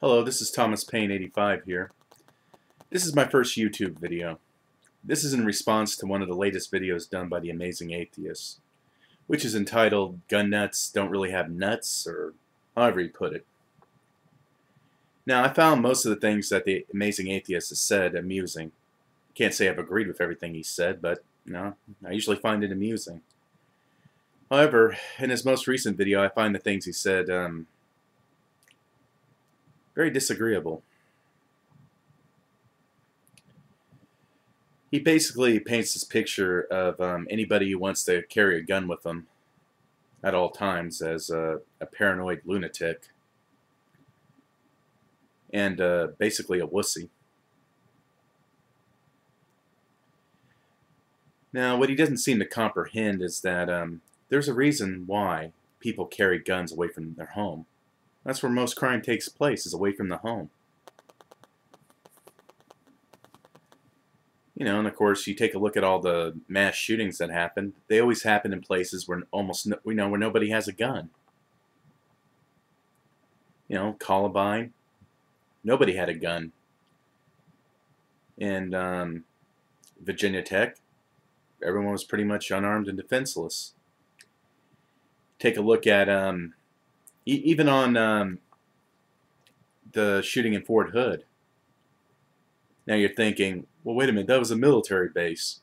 Hello, this is Thomas Payne 85 here. This is my first YouTube video. This is in response to one of the latest videos done by the Amazing Atheist, which is entitled Gun Nuts Don't Really Have Nuts, or however you put it. Now, I found most of the things that the Amazing Atheist has said amusing. Can't say I've agreed with everything he said, but I usually find it amusing. However, in his most recent video, I find the things he said very disagreeable. He basically paints this picture of anybody who wants to carry a gun with them at all times as a paranoid lunatic and basically a wussy. Now, what he doesn't seem to comprehend is that there's a reason why people carry guns away from their home. That's where most crime takes place, is away from the home. You know, and of course, you take a look at all the mass shootings that happen. They always happen in places where where nobody has a gun. You know, Columbine, nobody had a gun. And Virginia Tech, everyone was pretty much unarmed and defenseless. Take a look at even on the shooting in Fort Hood. Now you're thinking, well, wait a minute, that was a military base.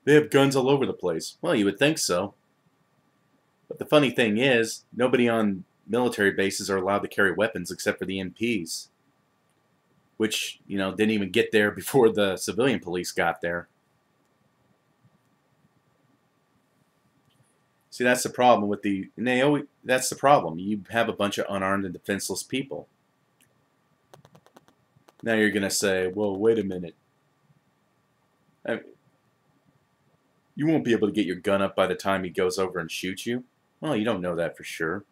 They have guns all over the place. Well, you would think so. But the funny thing is, nobody on military bases are allowed to carry weapons except for the MPs. Which, didn't even get there before the civilian police got there. See, that's the problem with that's the problem. You have a bunch of unarmed and defenseless people. Now you're going to say, well, wait a minute. You won't be able to get your gun up by the time he goes over and shoots you. Well, you don't know that for sure.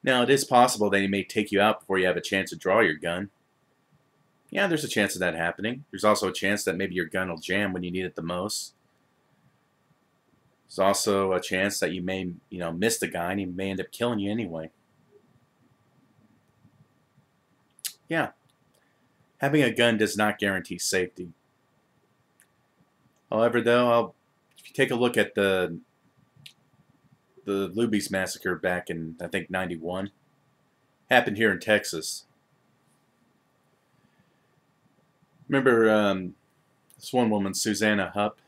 Now, it is possible that he may take you out before you have a chance to draw your gun. Yeah, there's a chance of that happening. There's also a chance that maybe your gun will jam when you need it the most. There's also a chance that you may, miss the guy and he may end up killing you anyway. Yeah. Having a gun does not guarantee safety. However, though, if you take a look at the Luby's massacre back in, I think, '91, happened here in Texas. Remember this one woman, Susanna Hupp,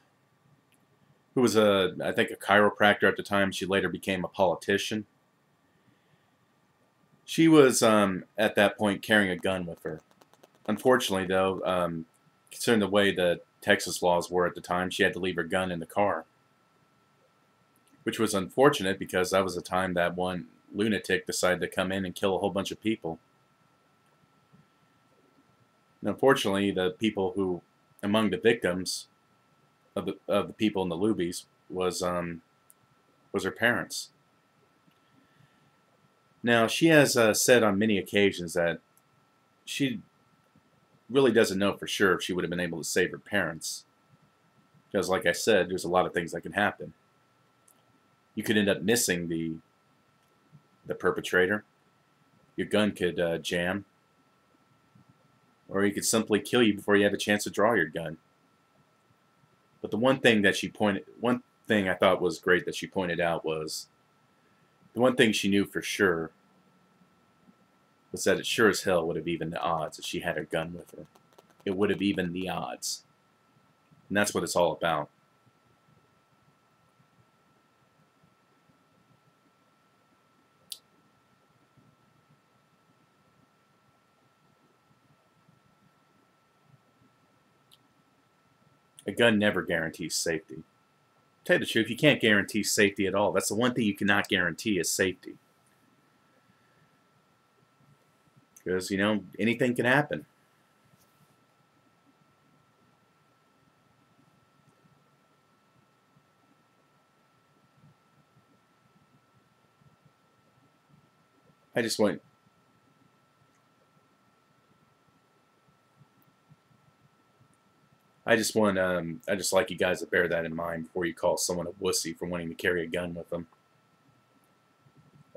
who was I think a chiropractor at the time. She later became a politician. She was at that point carrying a gun with her. Unfortunately, though, considering the way the Texas laws were at the time, she had to leave her gun in the car, which was unfortunate because that was the time that one lunatic decided to come in and kill a whole bunch of people. And unfortunately, the people who, among the victims of the people in the Luby's was her parents. Now, she has said on many occasions that she really doesn't know for sure if she would have been able to save her parents. Because, like I said, there's a lot of things that can happen. You could end up missing the perpetrator. Your gun could jam. Or he could simply kill you before you have a chance to draw your gun. But the one thing I thought was great that she pointed out was the one thing she knew for sure was that it sure as hell would have evened the odds if she had her gun with her. It would have evened the odds. And that's what it's all about. A gun never guarantees safety. To tell you the truth, you can't guarantee safety at all. That's the one thing you cannot guarantee is safety. Because, anything can happen. I just like you guys to bear that in mind before you call someone a wussy for wanting to carry a gun with them.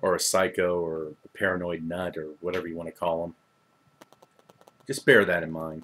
or a psycho or a paranoid nut or whatever you want to call them. Just bear that in mind.